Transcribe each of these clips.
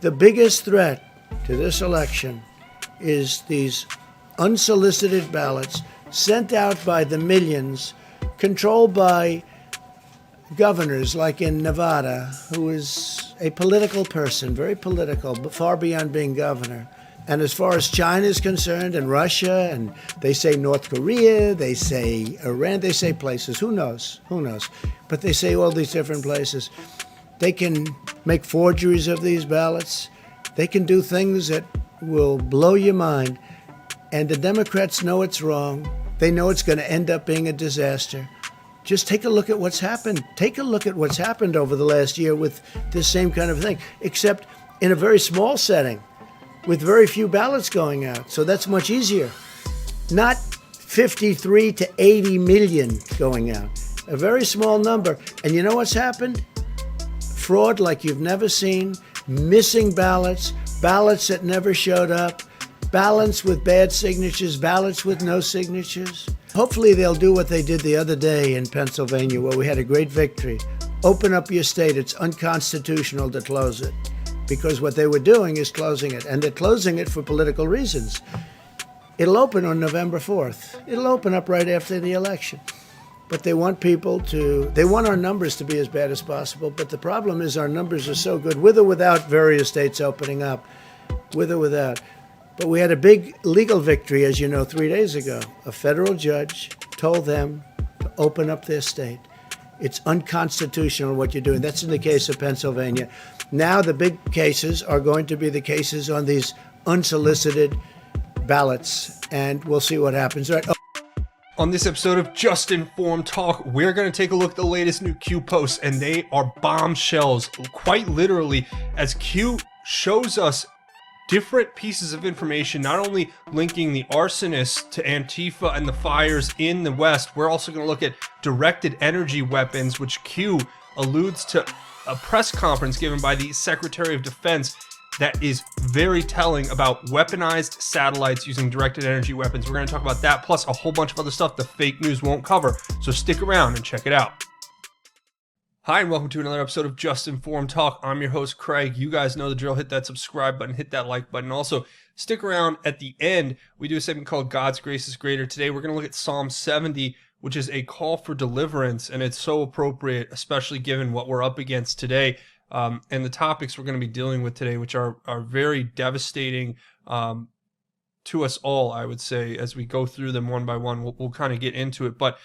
The biggest threat to this election is these unsolicited ballots sent out by the millions, controlled by governors like in Nevada, who is a political person, very political, but far beyond being governor. And as far as China is concerned, and Russia, and they say North Korea, they say Iran, they say places, who knows, but they say all these different places. They can make forgeries of these ballots. They can do things that will blow your mind. And the Democrats know it's wrong. They know it's going to end up being a disaster. Just take a look at what's happened. Take a look at what's happened over the last year with this same kind of thing, except in a very small setting with very few ballots going out. So that's much easier. Not 53 to 80 million going out. A very small number. And you know what's happened? Fraud like you've never seen, missing ballots, ballots that never showed up, ballots with bad signatures, ballots with no signatures. Hopefully they'll do what they did the other day in Pennsylvania, where we had a great victory. Open up your state. It's unconstitutional to close it, because what they were doing is closing it, and they're closing it for political reasons. It'll open on November 4th. It'll open up right after the election. But they want they want our numbers to be as bad as possible. But the problem is our numbers are so good, with or without various states opening up, with or without. But we had a big legal victory, as you know, 3 days ago. A federal judge told them to open up their state. It's unconstitutional what you're doing. That's in the case of Pennsylvania. Now the big cases are going to be the cases on these unsolicited ballots, and we'll see what happens. All right. On this episode of Just Informed Talk, we're going to take a look at the latest new Q posts, and they are bombshells, quite literally, as Q shows us different pieces of information, not only linking the arsonists to Antifa and the fires in the West. We're also going to look at directed energy weapons, which Q alludes to a press conference given by the Secretary of Defense that is very telling about weaponized satellites using directed energy weapons. We're going to talk about that, plus a whole bunch of other stuff the fake news won't cover. So stick around and check it out. Hi, and welcome to another episode of Just Informed Talk. I'm your host, Craig. You guys know the drill. Hit that subscribe button, hit that like button. Also, stick around at the end. We do a segment called God's Grace is Greater. Today, we're going to look at Psalm 70, which is a call for deliverance, and it's so appropriate, especially given what we're up against today. And the topics we're going to be dealing with today, which are very devastating to us all, I would say, as we go through them one by one. We'll kind of get into it. But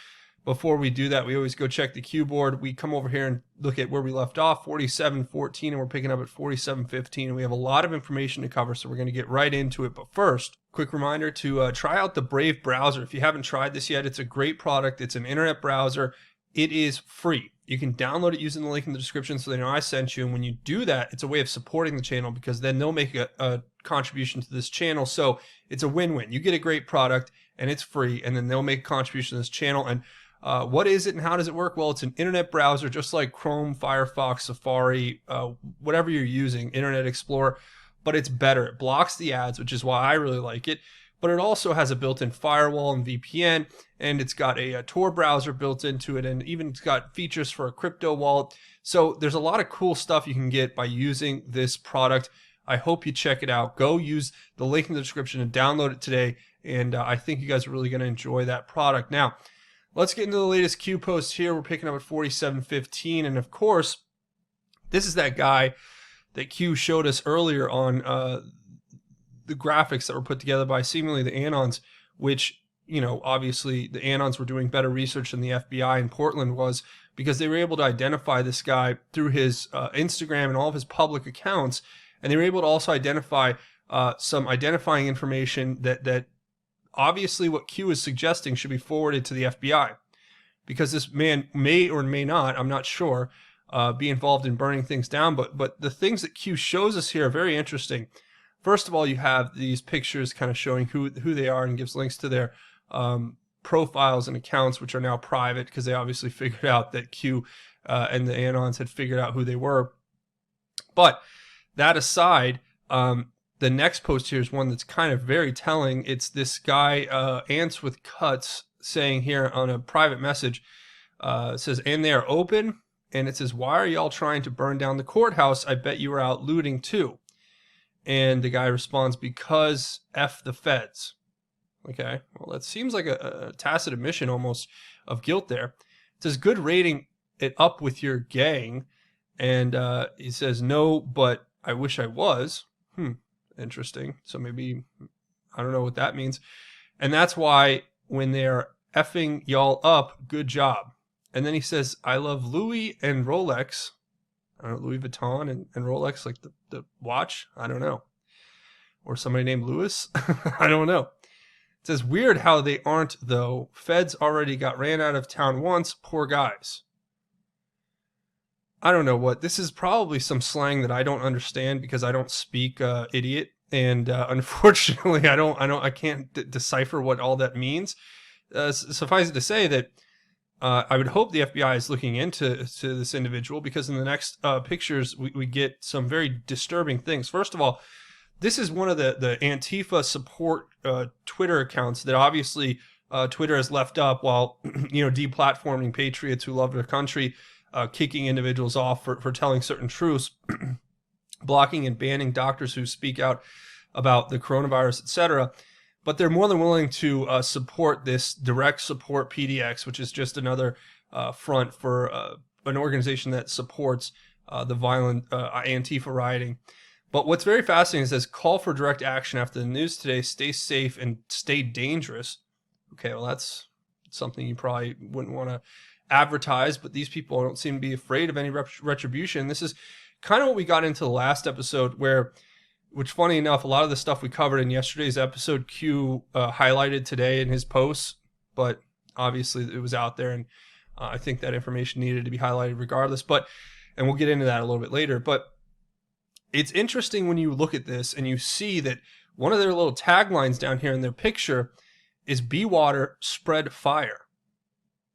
before we do that, we always go check the cue board. We come over here and look at where we left off, 47:14, and we're picking up at 47:15. And we have a lot of information to cover, so we're going to get right into it. But first, quick reminder to try out the Brave browser. If you haven't tried this yet, it's a great product. It's an internet browser. It is free. You can download it using the link in the description so they know I sent you. And when you do that, it's a way of supporting the channel, because then they'll make a contribution to this channel. So it's a win-win. You get a great product and it's free, and then they'll make a contribution to this channel. And what is it and how does it work? Well, it's an internet browser, just like Chrome, Firefox, Safari, whatever you're using, Internet Explorer, but it's better. It blocks the ads, which is why I really like it. But it also has a built-in firewall and VPN, and it's got a Tor browser built into it, and even it's got features for a crypto wallet. So there's a lot of cool stuff you can get by using this product. I hope you check it out. Go use the link in the description and download it today, and I think you guys are really going to enjoy that product. Now, let's get into the latest Q post here. We're picking up at 47:15, and of course, this is that guy that Q showed us earlier on the graphics that were put together by seemingly the Anons, which, you know, obviously the Anons were doing better research than the FBI in Portland was, because they were able to identify this guy through his Instagram and all of his public accounts, and they were able to also identify some identifying information that obviously what Q is suggesting should be forwarded to the FBI, because this man may or may not, I'm not sure, be involved in burning things down. But the things that Q shows us here are very interesting. First of all, you have these pictures kind of showing who they are, and gives links to their profiles and accounts, which are now private, because they obviously figured out that Q and the Anons had figured out who they were. But that aside, the next post here is one that's kind of very telling. It's this guy, Ants with Cuts, saying here on a private message, it says, "And they are open," and it says, "Why are y'all trying to burn down the courthouse? I bet you were out looting too." And the guy responds, because F the feds. Okay, well, that seems like a tacit admission almost of guilt there. It says, good rating it up with your gang. And he says, no, but I wish I was. Interesting. So maybe, I don't know what that means. And that's why when they're effing y'all up, good job. And then he says, I love Louis and Rolex. I don't know, Louis Vuitton and Rolex, like the watch. I don't know. Or somebody named Louis. I don't know. It says, weird how they aren't, though. Feds already got ran out of town once. Poor guys. I don't know what. This is probably some slang that I don't understand because I don't speak idiot. And unfortunately, I can't decipher what all that means. Suffice it to say that I would hope the FBI is looking into this individual, because in the next pictures, we get some very disturbing things. First of all, this is one of the Antifa support Twitter accounts that obviously Twitter has left up while deplatforming patriots who love their country, kicking individuals off for telling certain truths, blocking and banning doctors who speak out about the coronavirus, etc. But they're more than willing to support this direct support PDX, which is just another front for an organization that supports the violent Antifa rioting. But what's very fascinating is this call for direct action after the news today: stay safe and stay dangerous. Okay, well, that's something you probably wouldn't want to advertise, but these people don't seem to be afraid of any retribution. This is kind of what we got into the last episode, which funny enough, a lot of the stuff we covered in yesterday's episode, Q highlighted today in his posts, but obviously it was out there, and I think that information needed to be highlighted regardless. And we'll get into that a little bit later. But it's interesting when you look at this and you see that one of their little taglines down here in their picture is "Be water, spread fire."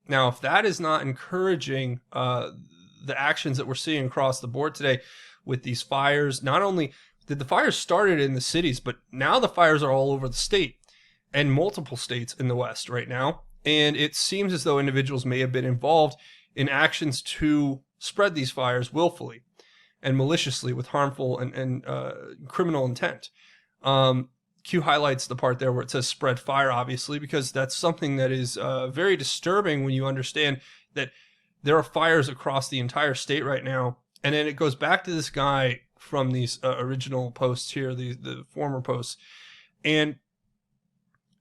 Now, if that is not encouraging the actions that we're seeing across the board today with these fires, not only did the fires started in the cities, but now the fires are all over the state and multiple states in the West right now. And it seems as though individuals may have been involved in actions to spread these fires willfully and maliciously with harmful and criminal intent. Q highlights the part there where it says spread fire, obviously, because that's something that is very disturbing when you understand that there are fires across the entire state right now. And then it goes back to this guy from these original posts here, the former posts. And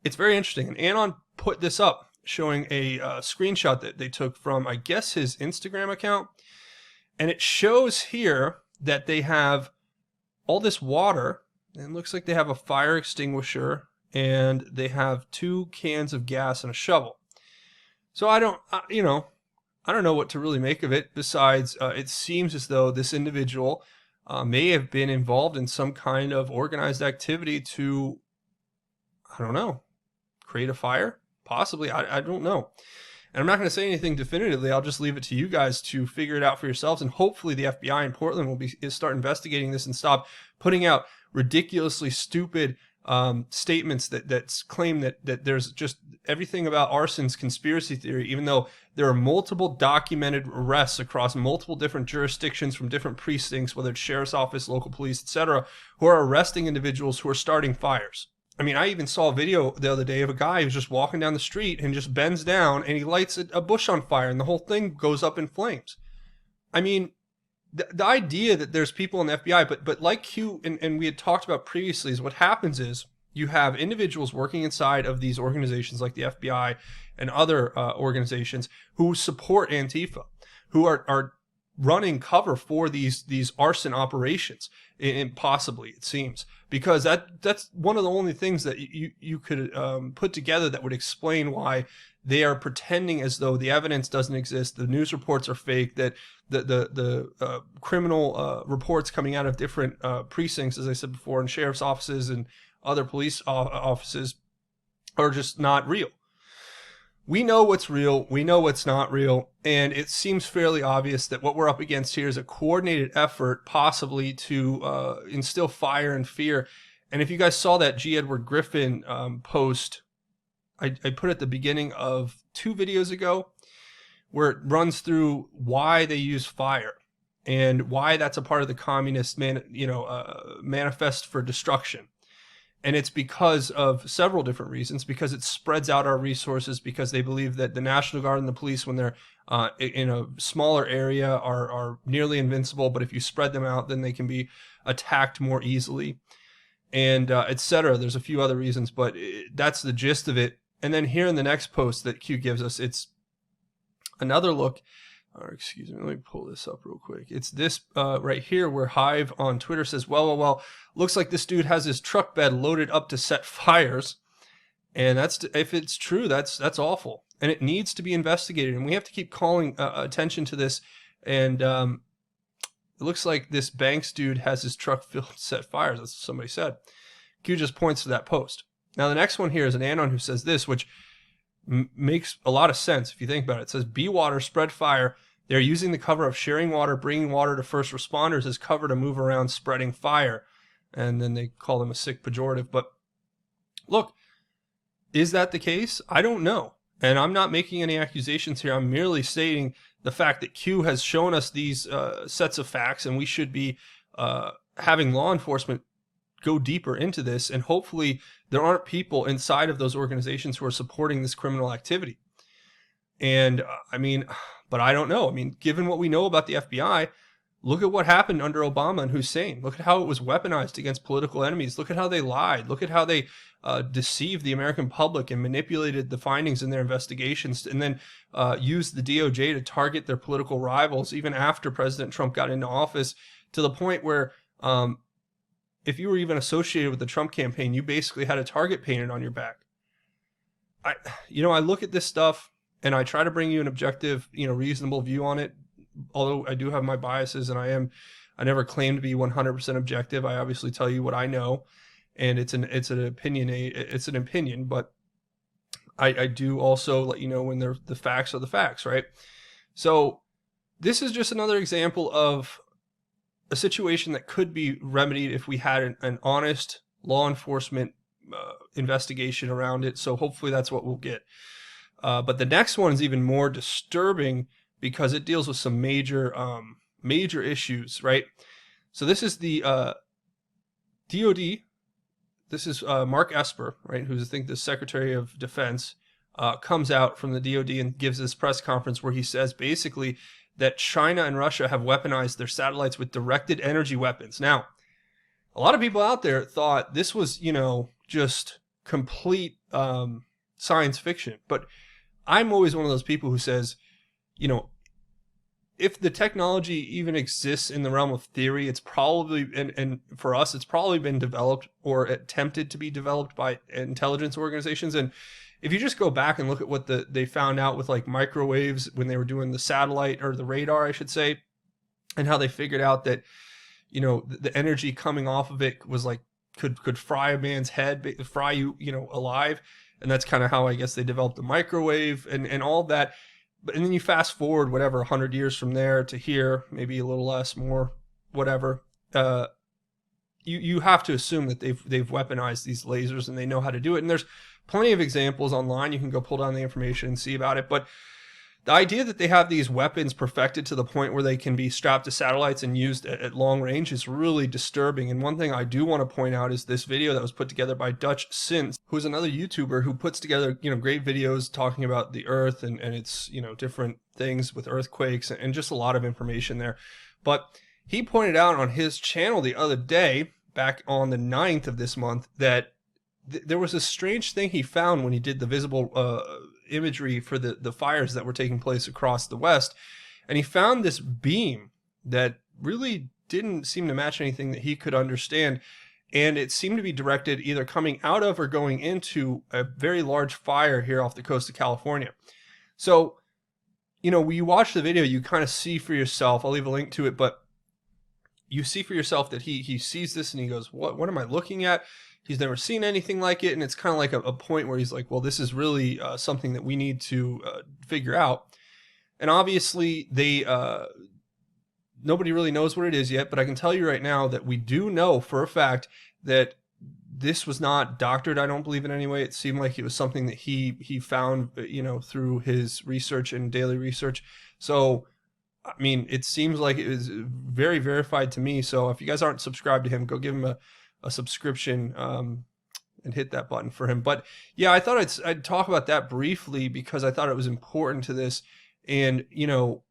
it's very interesting. And Anon put this up showing a screenshot that they took from, I guess, his Instagram account. And it shows here that they have all this water. And it looks like they have a fire extinguisher and they have 2 cans of gas and a shovel. So I don't know what to really make of it. Besides, it seems as though this individual may have been involved in some kind of organized activity to, create a fire, possibly. I don't know. And I'm not going to say anything definitively. I'll just leave it to you guys to figure it out for yourselves. And hopefully the FBI in Portland will start investigating this and stop putting out ridiculously stupid statements that claim that there's just everything about arson's conspiracy theory, even though there are multiple documented arrests across multiple different jurisdictions from different precincts, whether it's sheriff's office, local police, etc., who are arresting individuals who are starting fires. I mean, I even saw a video the other day of a guy who's just walking down the street and just bends down and he lights a bush on fire and the whole thing goes up in flames. I mean, the idea that there's people in the FBI, but like Q and we had talked about previously, is what happens is you have individuals working inside of these organizations like the FBI and other organizations who support Antifa, who are running cover for these arson operations, possibly, it seems, because that's one of the only things that you could put together that would explain why they are pretending as though the evidence doesn't exist, the news reports are fake, that the criminal reports coming out of different precincts, as I said before, and sheriff's offices and other police offices are just not real. We know what's real, we know what's not real, and it seems fairly obvious that what we're up against here is a coordinated effort, possibly to instill fire and fear. And if you guys saw that G. Edward Griffin post I put at the beginning of 2 videos ago, where it runs through why they use fire. and why that's a part of the communist manifest for destruction. And it's because of several different reasons, because it spreads out our resources, because they believe that the National Guard and the police, when they're in a smaller area, are nearly invincible. But if you spread them out, then they can be attacked more easily, and etc. There's a few other reasons, but that's the gist of it. And then here in the next post that Q gives us, it's another look. Or excuse me, let me pull this up real quick. It's this right here where Hive on Twitter says, well, looks like this dude has his truck bed loaded up to set fires. And that's, if it's true, that's awful. And it needs to be investigated. And we have to keep calling attention to this. And it looks like this Banks dude has his truck filled to set fires. That's what somebody said. Q just points to that post. Now, the next one here is an anon who says this, which makes a lot of sense if you think about it. It says, Be Water spread fire. They're using the cover of sharing water, bringing water to first responders as cover to move around spreading fire. And then they call them a sick pejorative. But look, is that the case? I don't know. And I'm not making any accusations here. I'm merely stating the fact that Q has shown us these sets of facts, and we should be having law enforcement go deeper into this, and hopefully there aren't people inside of those organizations who are supporting this criminal activity. And I mean, but I don't know. I mean, given what we know about the FBI, look at what happened under Obama and Hussein. Look at how it was weaponized against political enemies. Look at how they lied. Look at how they deceived the American public and manipulated the findings in their investigations, and then used the DOJ to target their political rivals even after President Trump got into office, to the point where if you were even associated with the Trump campaign, you basically had a target painted on your back. I look at this stuff and I try to bring you an objective, reasonable view on it. Although I do have my biases, and I never claim to be 100% objective. I obviously tell you what I know, and it's an opinion, but I do also let you know when the facts are the facts, right? So this is just another example of a situation that could be remedied if we had an honest law enforcement investigation around it. So hopefully that's what we'll get. But the next one is even more disturbing because it deals with some major issues, right? So this is the DOD. This is Mark Esper, right, who's I think the Secretary of Defense, comes out from the DOD and gives this press conference where he says basically that China and Russia have weaponized their satellites with directed energy weapons. Now, a lot of people out there thought this was, just complete science fiction. But I'm always one of those people who says, if the technology even exists in the realm of theory, it's probably, and for us, it's probably been developed or attempted to be developed by intelligence organizations. And if you just go back and look at what they found out with like microwaves when they were doing the satellite, or the radar, I should say, and how they figured out that, the energy coming off of it was like, could fry a man's head, fry you, alive. And that's kind of how I guess they developed the microwave and all of that. And then you fast forward, 100 years from there to here, maybe a little less, more, whatever. You have to assume that they've weaponized these lasers and they know how to do it. And there's plenty of examples online. You can go pull down the information and see about it. But the idea that they have these weapons perfected to the point where they can be strapped to satellites and used at long range is really disturbing. And one thing I do want to point out is this video that was put together by Dutch Sins, who's another YouTuber who puts together, great videos talking about the Earth and its, different things with earthquakes and just a lot of information there. But he pointed out on his channel the other day, back on the 9th of this month, that there was a strange thing he found when he did the visible imagery for the fires that were taking place across the West. And he found this beam that really didn't seem to match anything that he could understand. And it seemed to be directed either coming out of or going into a very large fire here off the coast of California. So, when you watch the video, you kind of see for yourself, I'll leave a link to it, but you see for yourself that he sees this and he goes, what am I looking at? He's never seen anything like it. And it's kind of like a point where he's like, well, this is really something that we need to figure out. And obviously nobody really knows what it is yet, but I can tell you right now that we do know for a fact that this was not doctored, I don't believe in any way. It seemed like it was something that he found, through his research and daily research. So I mean, it seems like it was very verified to me. So if you guys aren't subscribed to him, go give him a subscription and hit that button for him. But yeah, I thought I'd talk about that briefly because I thought it was important to this. And, you know,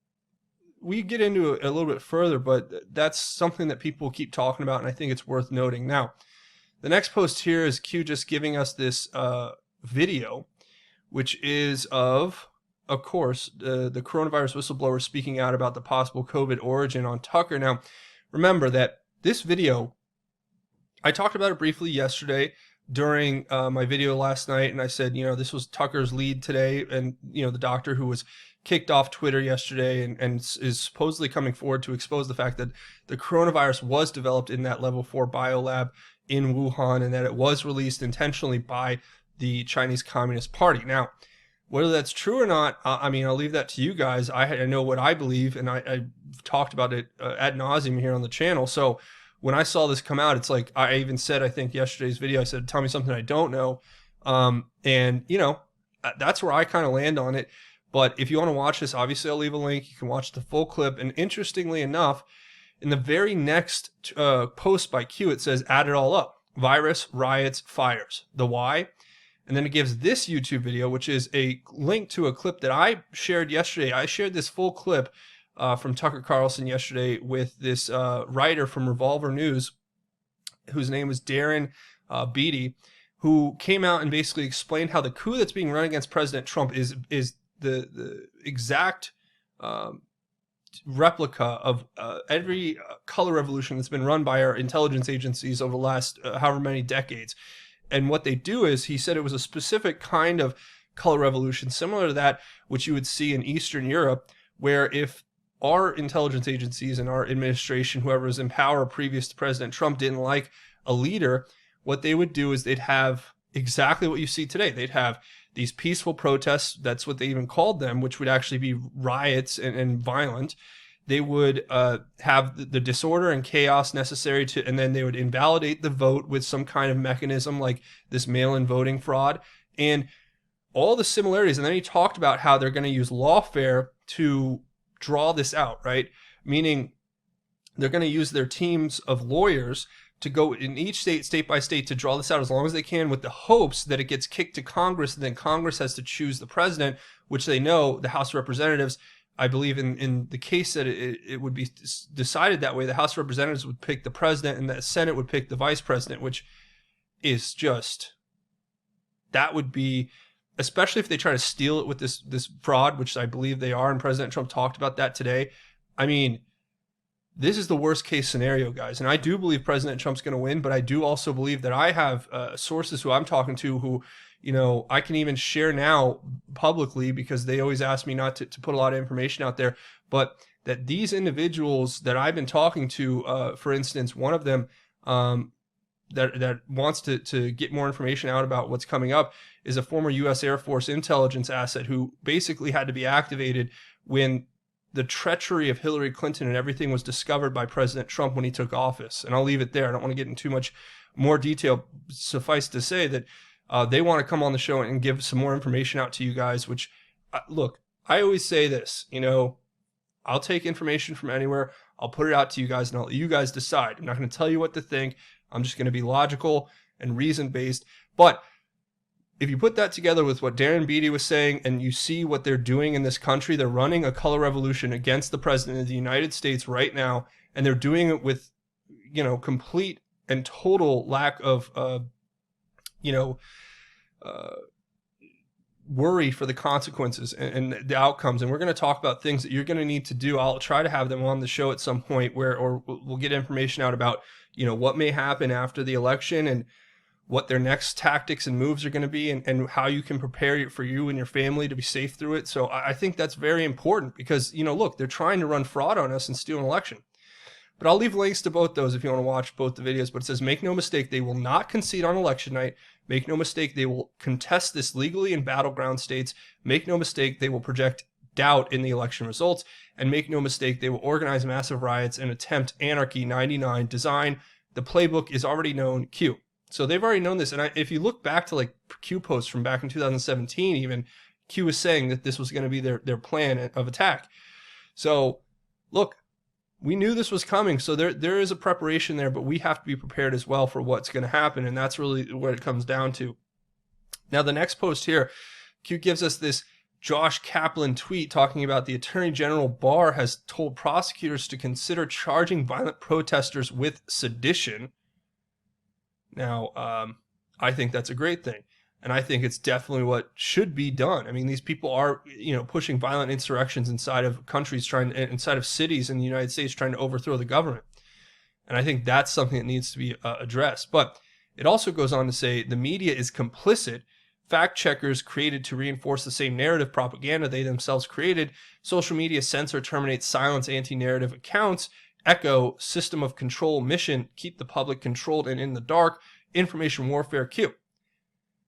we get into it a little bit further, but that's something that people keep talking about, and I think it's worth noting. Now, the next post here is Q just giving us this video, which is of course, the coronavirus whistleblower speaking out about the possible COVID origin on Tucker. Now, remember that this video, I talked about it briefly yesterday during my video last night, and I said, you know, this was Tucker's lead today, and, you know, the doctor who was kicked off Twitter yesterday and is supposedly coming forward to expose the fact that the coronavirus was developed in that level 4 biolab in Wuhan, and that it was released intentionally by the Chinese Communist Party. Now, whether that's true or not, I mean, I'll leave that to you guys. I know what I believe, and I've talked about it ad nauseum here on the channel. So when I saw this come out, it's like I even said, I think yesterday's video, I said, tell me something I don't know. And, you know, that's where I kind of land on it. But if you want to watch this, obviously I'll leave a link. You can watch the full clip. And interestingly enough, in the very next post by Q, it says, add it all up. Virus, riots, fires. The why? And then it gives this YouTube video, which is a link to a clip that I shared yesterday. I shared this full clip from Tucker Carlson yesterday with this writer from Revolver News, whose name was Darren Beatty, who came out and basically explained how the coup that's being run against President Trump is the exact replica of every color revolution that's been run by our intelligence agencies over the last however many decades. And what they do is, he said it was a specific kind of color revolution, similar to that which you would see in Eastern Europe, where if our intelligence agencies and our administration, whoever was in power previous to President Trump, didn't like a leader, what they would do is they'd have exactly what you see today. They'd have these peaceful protests, that's what they even called them, which would actually be riots and violent. They would have the disorder and chaos necessary to, and then they would invalidate the vote with some kind of mechanism like this mail-in voting fraud and all the similarities. And then he talked about how they're going to use lawfare to draw this out, right? Meaning they're going to use their teams of lawyers to go in each state by state, to draw this out as long as they can, with the hopes that it gets kicked to Congress, and then Congress has to choose the president, which they know the House of Representatives, I believe in the case that it would be decided that way, the House of Representatives would pick the president and the Senate would pick the vice president, which is just, that would be, especially if they try to steal it with this fraud, which I believe they are, and President Trump talked about that today. I mean, this is the worst case scenario, guys. And I do believe President Trump's going to win, but I do also believe that I have sources who I'm talking to who, you know, I can even share now publicly, because they always ask me not to put a lot of information out there, but that these individuals that I've been talking to, for instance, one of them that wants to get more information out about what's coming up is a former U.S. Air Force intelligence asset who basically had to be activated when the treachery of Hillary Clinton and everything was discovered by President Trump when he took office. And I'll leave it there. I don't want to get into too much more detail. Suffice to say that they want to come on the show and give some more information out to you guys, which, look, I always say this, you know, I'll take information from anywhere. I'll put it out to you guys and I'll let you guys decide. I'm not going to tell you what to think. I'm just going to be logical and reason-based. But if you put that together with what Darren Beatty was saying, and you see what they're doing in this country, they're running a color revolution against the president of the United States right now, and they're doing it with, you know, complete and total lack of, worry for the consequences and the outcomes. And we're going to talk about things that you're going to need to do. I'll try to have them on the show at some point or we'll get information out about, you know, what may happen after the election and what their next tactics and moves are going to be, and how you can prepare for you and your family to be safe through it. So I think that's very important because, you know, look, they're trying to run fraud on us and steal an election. But I'll leave links to both those if you want to watch both the videos. But it says, make no mistake, they will not concede on election night. Make no mistake, they will contest this legally in battleground states. Make no mistake, they will project doubt in the election results. And make no mistake, they will organize massive riots and attempt anarchy 99 design. The playbook is already known. Q. So they've already known this. And if you look back to like Q posts from back in 2017, even Q was saying that this was going to be their plan of attack. So look, we knew this was coming, so there is a preparation there, but we have to be prepared as well for what's going to happen, and that's really what it comes down to. Now, the next post here, Q gives us this Josh Kaplan tweet talking about the Attorney General Barr has told prosecutors to consider charging violent protesters with sedition. Now, I think that's a great thing. And I think it's definitely what should be done. I mean, these people are, pushing violent insurrections inside of countries, inside of cities in the United States, trying to overthrow the government. And I think that's something that needs to be addressed. But it also goes on to say the media is complicit. Fact checkers created to reinforce the same narrative propaganda they themselves created. Social media censor, terminate, silence anti-narrative accounts. Echo, system of control, mission, keep the public controlled and in the dark. Information warfare, Q.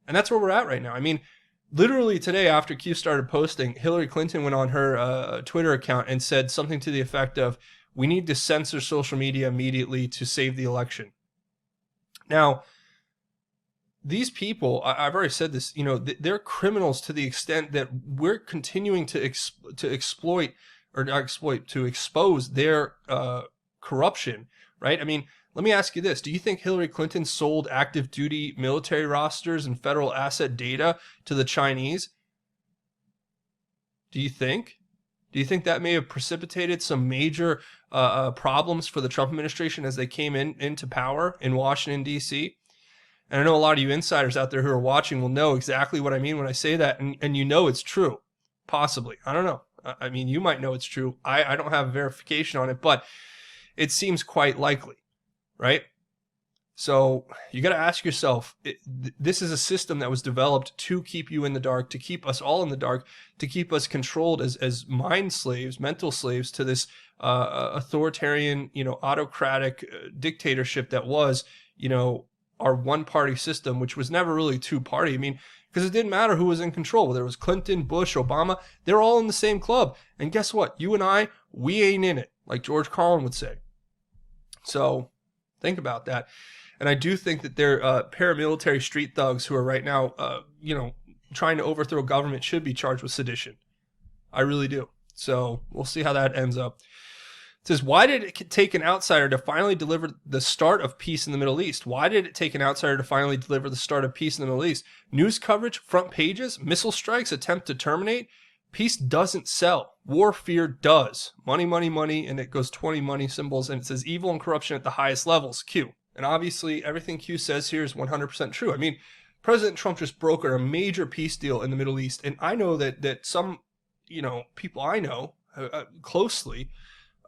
And that's where we're at right now. I mean, literally today after Q started posting, Hillary Clinton went on her Twitter account and said something to the effect of, we need to censor social media immediately to save the election. Now, these people, I've already said this, they're criminals to the extent that we're continuing to exploit, or not exploit, to expose their corruption, right? I mean, let me ask you this. Do you think Hillary Clinton sold active duty military rosters and federal asset data to the Chinese? Do you think? Do you think that may have precipitated some major problems for the Trump administration as they came into power in Washington, D.C.? And I know a lot of you insiders out there who are watching will know exactly what I mean when I say that, and it's true. Possibly. I don't know. I mean, you might know it's true. I don't have verification on it, but it seems quite likely. Right? So you got to ask yourself, this is a system that was developed to keep you in the dark, to keep us all in the dark, to keep us controlled as mind slaves, mental slaves to this authoritarian, autocratic dictatorship that was, our one-party system, which was never really two-party. I mean, because it didn't matter who was in control, whether it was Clinton, Bush, Obama, they're all in the same club. And guess what? You and I, we ain't in it, like George Carlin would say. So think about that. And I do think that they're paramilitary street thugs who are right now, trying to overthrow government should be charged with sedition. I really do. So we'll see how that ends up. It says, why did it take an outsider to finally deliver the start of peace in the Middle East? Why did it take an outsider to finally deliver the start of peace in the Middle East? News coverage, front pages, missile strikes, attempt to terminate. Peace doesn't sell. War fear does. Money, money, money, and it goes 20 money symbols, and it says evil and corruption at the highest levels, Q. And obviously, everything Q says here is 100% true. I mean, President Trump just brokered a major peace deal in the Middle East, and I know that some, people I know closely,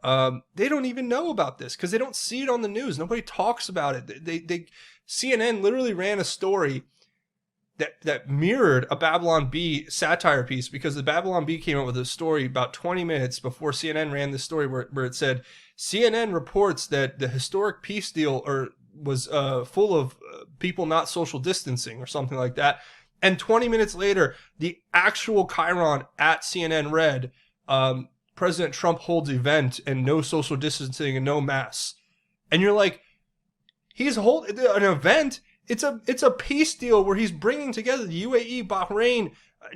they don't even know about this because they don't see it on the news. Nobody talks about it. CNN literally ran a story that mirrored a Babylon Bee satire piece, because the Babylon Bee came out with a story about 20 minutes before CNN ran this story where it said, CNN reports that the historic peace deal was full of people not social distancing or something like that. And 20 minutes later, the actual chyron at CNN read, President Trump holds event and no social distancing and no masks. And you're like, he's holding an event. It's a peace deal where he's bringing together the UAE, Bahrain,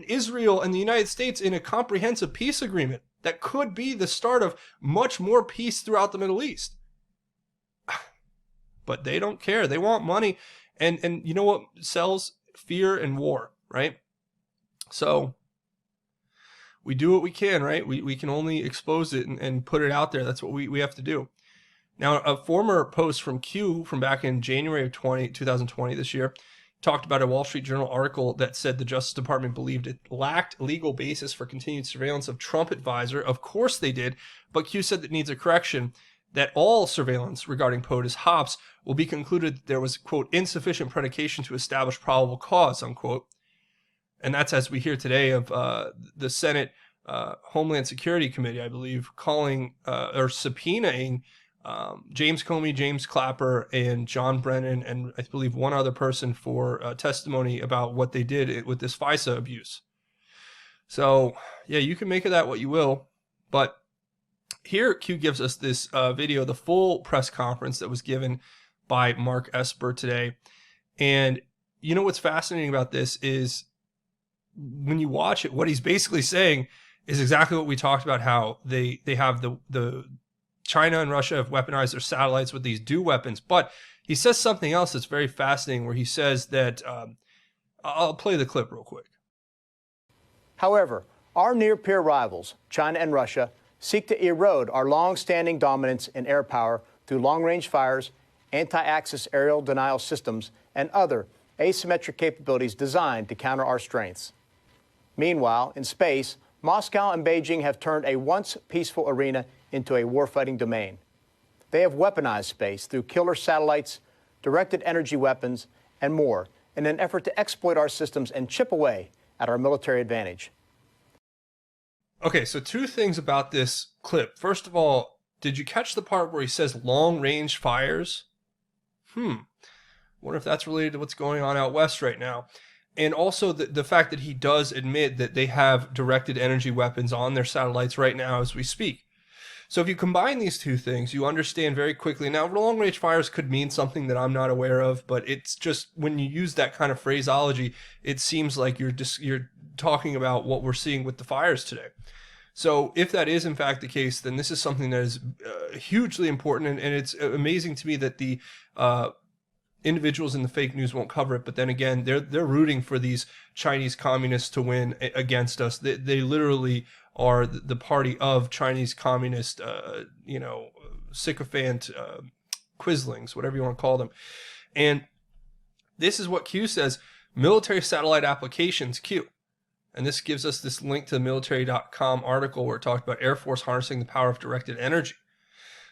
Israel, and the United States in a comprehensive peace agreement that could be the start of much more peace throughout the Middle East. But they don't care. They want money. And you know what sells? Fear and war, right? So we do what we can, right? We can only expose it and put it out there. That's what we have to do. Now, a former post from Q from back in January of 2020 this year talked about a Wall Street Journal article that said the Justice Department believed it lacked legal basis for continued surveillance of Trump advisor. Of course they did, but Q said that needs a correction, that all surveillance regarding POTUS Hobbs will be concluded that there was, quote, insufficient predication to establish probable cause, unquote. And that's as we hear today of the Senate Homeland Security Committee, I believe, calling or subpoenaing James Comey, James Clapper, and John Brennan, and I believe one other person for testimony about what they did with this FISA abuse. So, yeah, you can make of that what you will. But here Q gives us this video, the full press conference that was given by Mark Esper today. And you know what's fascinating about this is when you watch it, what he's basically saying is exactly what we talked about, how they have the China and Russia have weaponized their satellites with these DO weapons. But he says something else that's very fascinating, where he says that, I'll play the clip real quick. However, our near-peer rivals, China and Russia, seek to erode our long-standing dominance in air power through long-range fires, anti-access aerial denial systems, and other asymmetric capabilities designed to counter our strengths. Meanwhile, in space, Moscow and Beijing have turned a once peaceful arena into a warfighting domain. They have weaponized space through killer satellites, directed energy weapons, and more in an effort to exploit our systems and chip away at our military advantage. Okay, so two things about this clip. First of all, did you catch the part where he says long-range fires? Wonder if that's related to what's going on out west right now. And also the fact that he does admit that they have directed energy weapons on their satellites right now as we speak. So if you combine these two things, you understand very quickly. Now, long-range fires could mean something that I'm not aware of, but it's just when you use that kind of phraseology, it seems like you're talking about what we're seeing with the fires today. So if that is in fact the case, then this is something that is hugely important, and it's amazing to me that the individuals in the fake news won't cover it. But then again, they're rooting for these Chinese communists to win against us. They literally are the party of Chinese communist, sycophant quislings, whatever you want to call them. And this is what Q says: military satellite applications, Q. And this gives us this link to the military.com article where it talked about Air Force harnessing the power of directed energy.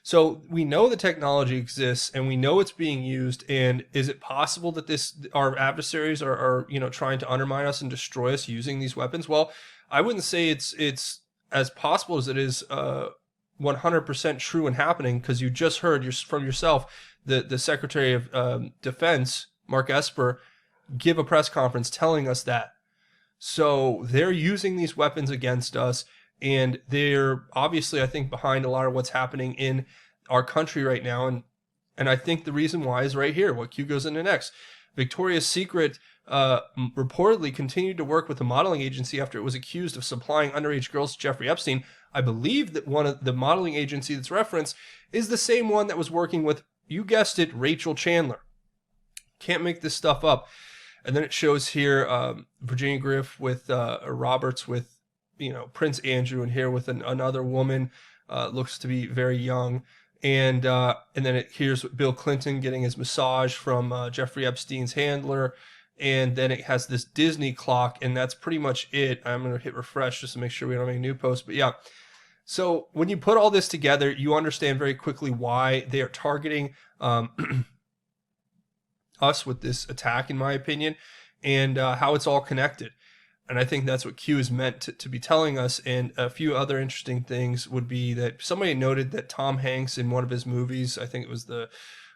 So we know the technology exists and we know it's being used. And is it possible that our adversaries are trying to undermine us and destroy us using these weapons? Well, I wouldn't say it's as possible as it is 100% true and happening, because you just heard from yourself the Secretary of Defense, Mark Esper, give a press conference telling us that. So they're using these weapons against us, and they're obviously, I think, behind a lot of what's happening in our country right now. And I think the reason why is right here, what Q goes into next. Victoria's Secret reportedly continued to work with the modeling agency after it was accused of supplying underage girls to Jeffrey Epstein. I believe that one of the modeling agency that's referenced is the same one that was working with, you guessed it, Rachel Chandler. Can't make this stuff up. And then it shows here Virginia Griff with Roberts with, Prince Andrew, and here with another woman, looks to be very young. And then here's Bill Clinton getting his massage from Jeffrey Epstein's handler. And then it has this Disney clock, and that's pretty much it. I'm going to hit refresh just to make sure we don't make a new post. But yeah, so when you put all this together, you understand very quickly why they are targeting us with this attack, in my opinion, and how it's all connected. And I think that's what Q is meant to be telling us. And a few other interesting things would be that somebody noted that Tom Hanks in one of his movies, I think it was the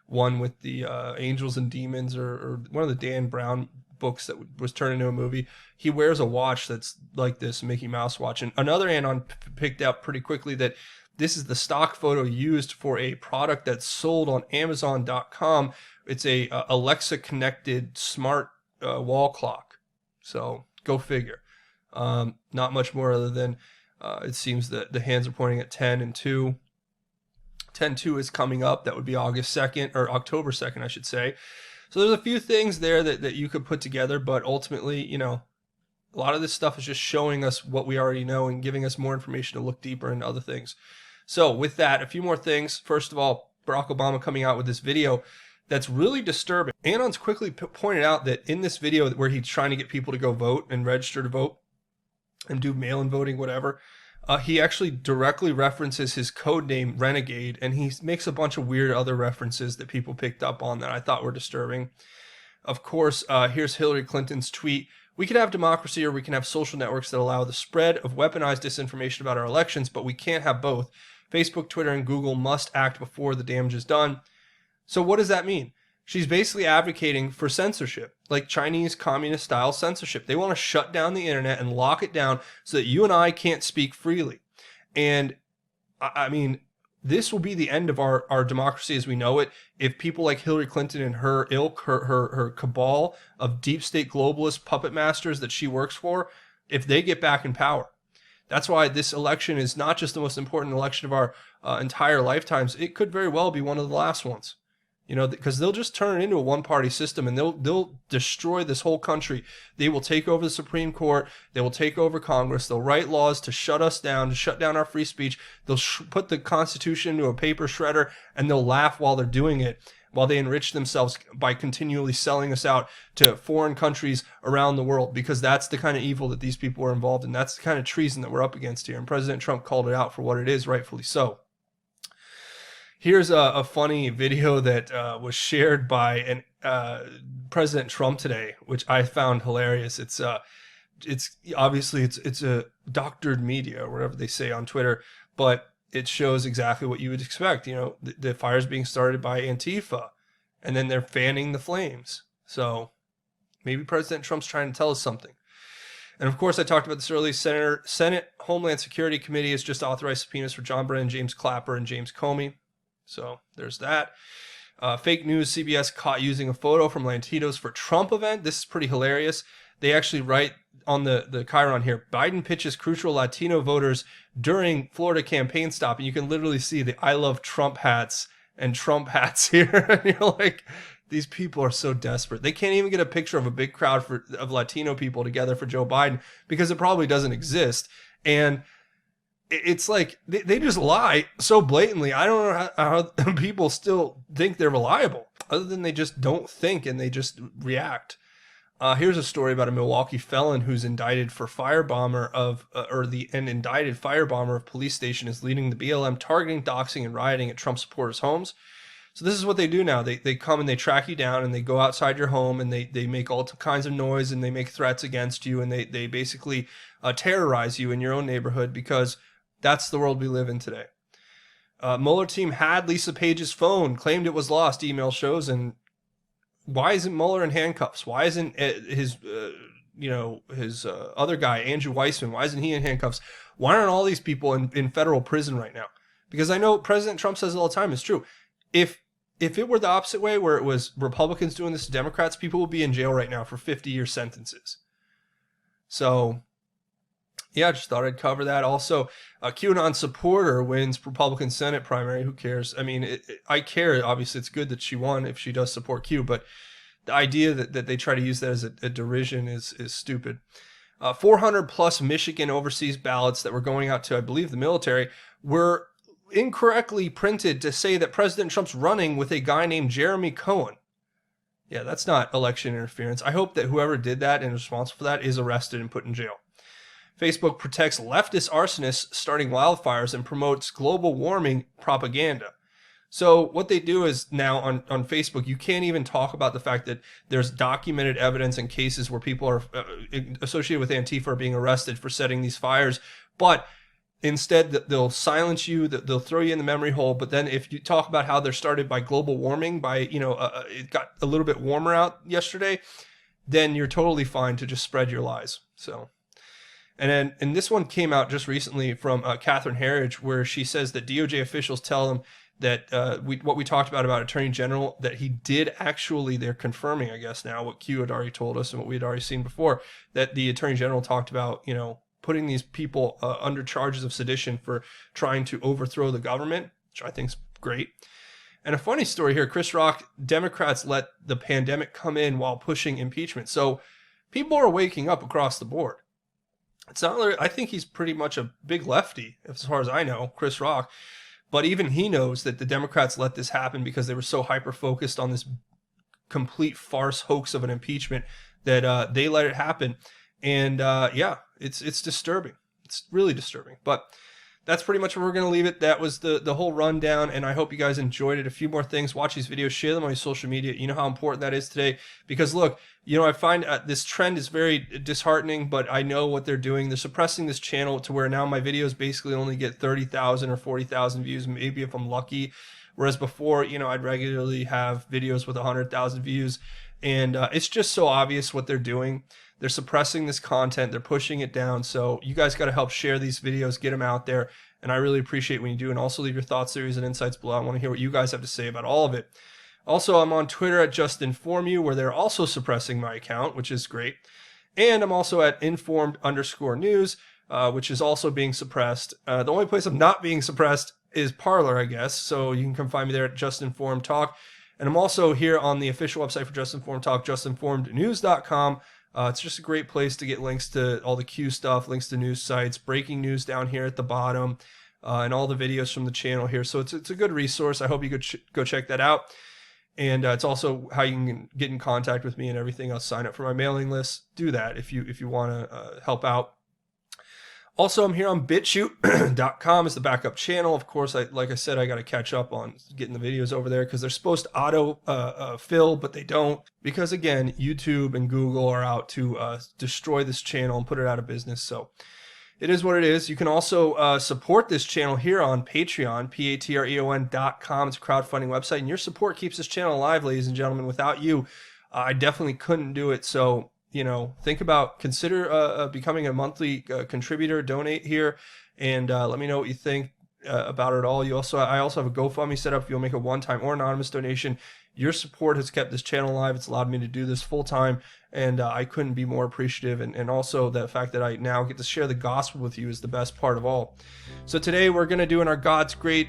one with the Angels and Demons, or one of the Dan Brown books that was turned into a movie, he wears a watch that's like this Mickey Mouse watch. And another anon picked out pretty quickly that this is the stock photo used for a product that's sold on Amazon.com. It's a Alexa connected smart wall clock. So go figure. Not much more other than it seems that the hands are pointing at 10 and 2. 10-2 is coming up. That would be August 2nd, or October 2nd, I should say. So there's a few things there that you could put together, but ultimately, a lot of this stuff is just showing us what we already know and giving us more information to look deeper into other things. So with that, a few more things. First of all, Barack Obama coming out with this video that's really disturbing. Anon's quickly pointed out that in this video where he's trying to get people to go vote and register to vote and do mail-in voting, whatever, he actually directly references his code name Renegade, and he makes a bunch of weird other references that people picked up on that I thought were disturbing. Of course, here's Hillary Clinton's tweet. We can have democracy, or we can have social networks that allow the spread of weaponized disinformation about our elections, but we can't have both. Facebook, Twitter, and Google must act before the damage is done. So what does that mean? She's basically advocating for censorship, like Chinese communist style censorship. They want to shut down the internet and lock it down so that you and I can't speak freely. And I mean, this will be the end of our democracy as we know it if people like Hillary Clinton and her ilk, her cabal of deep state globalist puppet masters that she works for, if they get back in power. That's why this election is not just the most important election of our entire lifetimes. It could very well be one of the last ones. You know, because they'll just turn it into a one-party system, and they'll destroy this whole country. They will take over the Supreme Court. They will take over Congress. They'll write laws to shut us down, to shut down our free speech. They'll put the Constitution into a paper shredder, and they'll laugh while they're doing it, while they enrich themselves by continually selling us out to foreign countries around the world, because that's the kind of evil that these people are involved in. That's the kind of treason that we're up against here, and President Trump called it out for what it is, rightfully so. Here's a funny video that was shared by President Trump today, which I found hilarious. It's obviously it's a doctored media or whatever they say on Twitter, but it shows exactly what you would expect. You know, the fire's being started by Antifa, and then they're fanning the flames. So maybe President Trump's trying to tell us something. And of course, I talked about this earlier. Senate Homeland Security Committee has just authorized subpoenas for John Brennan, James Clapper, and James Comey. So there's that. Fake news, CBS caught using a photo from Latinos for Trump event. This is pretty hilarious. They actually write on the Chiron here, Biden pitches crucial Latino voters during Florida campaign stop. And you can literally see the I love Trump hats and Trump hats here. And you're like, these people are so desperate. They can't even get a picture of a big crowd of Latino people together for Joe Biden because it probably doesn't exist. And it's like they just lie so blatantly. I don't know how people still think they're reliable, other than they just don't think and they just react. Here's a story about a Milwaukee felon who's indicted for firebomber of an indicted firebomber of police station is leading the BLM targeting, doxing, and rioting at Trump supporters' homes. So this is what they do now. They come and they track you down and they go outside your home and they make all kinds of noise and they make threats against you and they basically terrorize you in your own neighborhood, because that's the world we live in today. Mueller team had Lisa Page's phone, claimed it was lost, email shows. And why isn't Mueller in handcuffs? Why isn't his other guy, Andrew Weissman, why isn't he in handcuffs? Why aren't all these people in federal prison right now? Because I know President Trump says it all the time. It's true. If it were the opposite way, where it was Republicans doing this to Democrats, people would be in jail right now for 50-year sentences. So yeah, I just thought I'd cover that. Also, a QAnon supporter wins Republican Senate primary. Who cares? I mean, I care. Obviously, it's good that she won if she does support Q, but the idea that they try to use that as a derision is stupid. 400 plus Michigan overseas ballots that were going out to, I believe, the military were incorrectly printed to say that President Trump's running with a guy named Jeremy Cohen. Yeah, that's not election interference. I hope that whoever did that and is responsible for that is arrested and put in jail. Facebook protects leftist arsonists starting wildfires and promotes global warming propaganda. So what they do is now on Facebook, you can't even talk about the fact that there's documented evidence and cases where people are associated with Antifa are being arrested for setting these fires. But instead, they'll silence you, they'll throw you in the memory hole. But then if you talk about how they're started by global warming, it got a little bit warmer out yesterday, then you're totally fine to just spread your lies. So. And this one came out just recently from Catherine Herridge, where she says that DOJ officials tell them that what we talked about Attorney General, that he did actually, they're confirming, I guess now, what Q had already told us and what we had already seen before, that the Attorney General talked about, putting these people under charges of sedition for trying to overthrow the government, which I think is great. And a funny story here, Chris Rock, Democrats let the pandemic come in while pushing impeachment. So people are waking up across the board. It's not really, I think he's pretty much a big lefty, as far as I know, Chris Rock. But even he knows that the Democrats let this happen because they were so hyper-focused on this complete farce hoax of an impeachment that they let it happen. And it's disturbing. It's really disturbing. But that's pretty much where we're going to leave it. That was the whole rundown, and I hope you guys enjoyed it. A few more things. Watch these videos. Share them on your social media. You know how important that is today. Because, look, I find this trend is very disheartening, but I know what they're doing. They're suppressing this channel to where now my videos basically only get 30,000 or 40,000 views, maybe if I'm lucky. Whereas before, I'd regularly have videos with 100,000 views. And it's just so obvious what they're doing. They're suppressing this content. They're pushing it down. So you guys got to help share these videos, get them out there. And I really appreciate when you do. And also leave your thoughts, theories, and insights below. I want to hear what you guys have to say about all of it. Also, I'm on Twitter at JustinFormEd, where they're also suppressing my account, which is great. And I'm also at informed_news. which is also being suppressed. The only place I'm not being suppressed is Parlor, I guess. So you can come find me there at JustinFormed Talk. And I'm also here on the official website for JustinFormed Talk, justinformednews.com. It's just a great place to get links to all the Q stuff, links to news sites, breaking news down here at the bottom, and all the videos from the channel here. So it's a good resource. I hope you could go check that out. And it's also how you can get in contact with me and everything. I'll sign up for my mailing list. Do that if you want to help out. Also, I'm here on BITCHUTE.com as the backup channel. Of course, like I said, I got to catch up on getting the videos over there because they're supposed to auto fill, but they don't. Because again, YouTube and Google are out to destroy this channel and put it out of business. So it is what it is. You can also support this channel here on Patreon, patreon.com. It's a crowdfunding website, and your support keeps this channel alive, ladies and gentlemen. Without you, I definitely couldn't do it. So, consider becoming a monthly contributor, donate here, and let me know what you think about it all. I also have a GoFundMe set up if you'll make a one-time or anonymous donation. Your support has kept this channel alive. It's allowed me to do this full time, and I couldn't be more appreciative. And also the fact that I now get to share the gospel with you is the best part of all. So today we're going to do in our God's Grace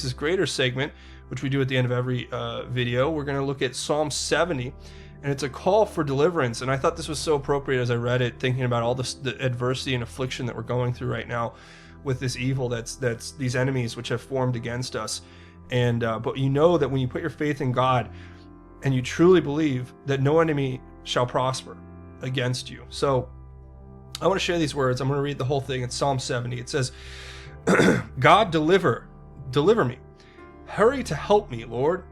is Greater segment, which we do at the end of every video. We're going to look at Psalm 70. And it's a call for deliverance. And I thought this was so appropriate as I read it, thinking about all the adversity and affliction that we're going through right now with this evil that's these enemies which have formed against us. And but you know that when you put your faith in God and you truly believe that no enemy shall prosper against you. So I want to share these words. I'm going to read the whole thing. It's Psalm 70. It says, God, deliver me. Hurry to help me, Lord.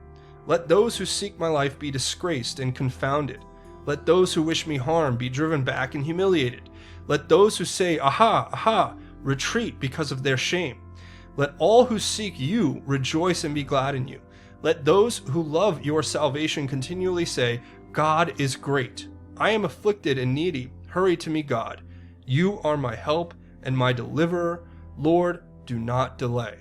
Let those who seek my life be disgraced and confounded. Let those who wish me harm be driven back and humiliated. Let those who say, aha, aha, retreat because of their shame. Let all who seek you rejoice and be glad in you. Let those who love your salvation continually say, God is great. I am afflicted and needy. Hurry to me, God. You are my help and my deliverer. Lord, do not delay.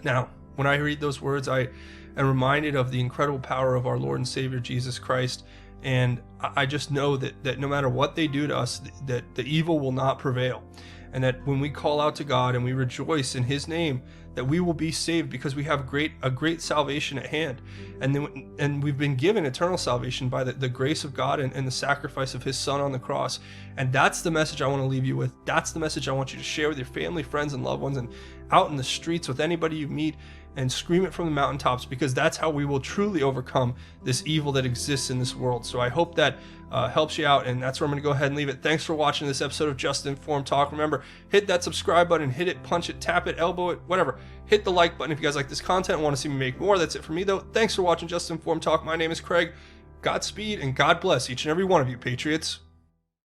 Now, when I read those words, I am reminded of the incredible power of our Lord and Savior Jesus Christ, and I just know that no matter what they do to us, that the evil will not prevail, and that when we call out to God and we rejoice in His name, that we will be saved because we have a great salvation at hand, and we've been given eternal salvation by the grace of God and the sacrifice of His Son on the cross. And that's the message I want to leave you with. That's the message I want you to share with your family, friends, and loved ones, and out in the streets with anybody you meet, and scream it from the mountaintops, because that's how we will truly overcome this evil that exists in this world. So I hope that helps you out, and that's where I'm going to go ahead and leave it. Thanks for watching this episode of Just Informed Talk. Remember, hit that subscribe button, hit it, punch it, tap it, elbow it, whatever. Hit the like button if you guys like this content and want to see me make more. That's it for me, though. Thanks for watching Just Informed Talk. My name is Craig. Godspeed and God bless each and every one of you, Patriots.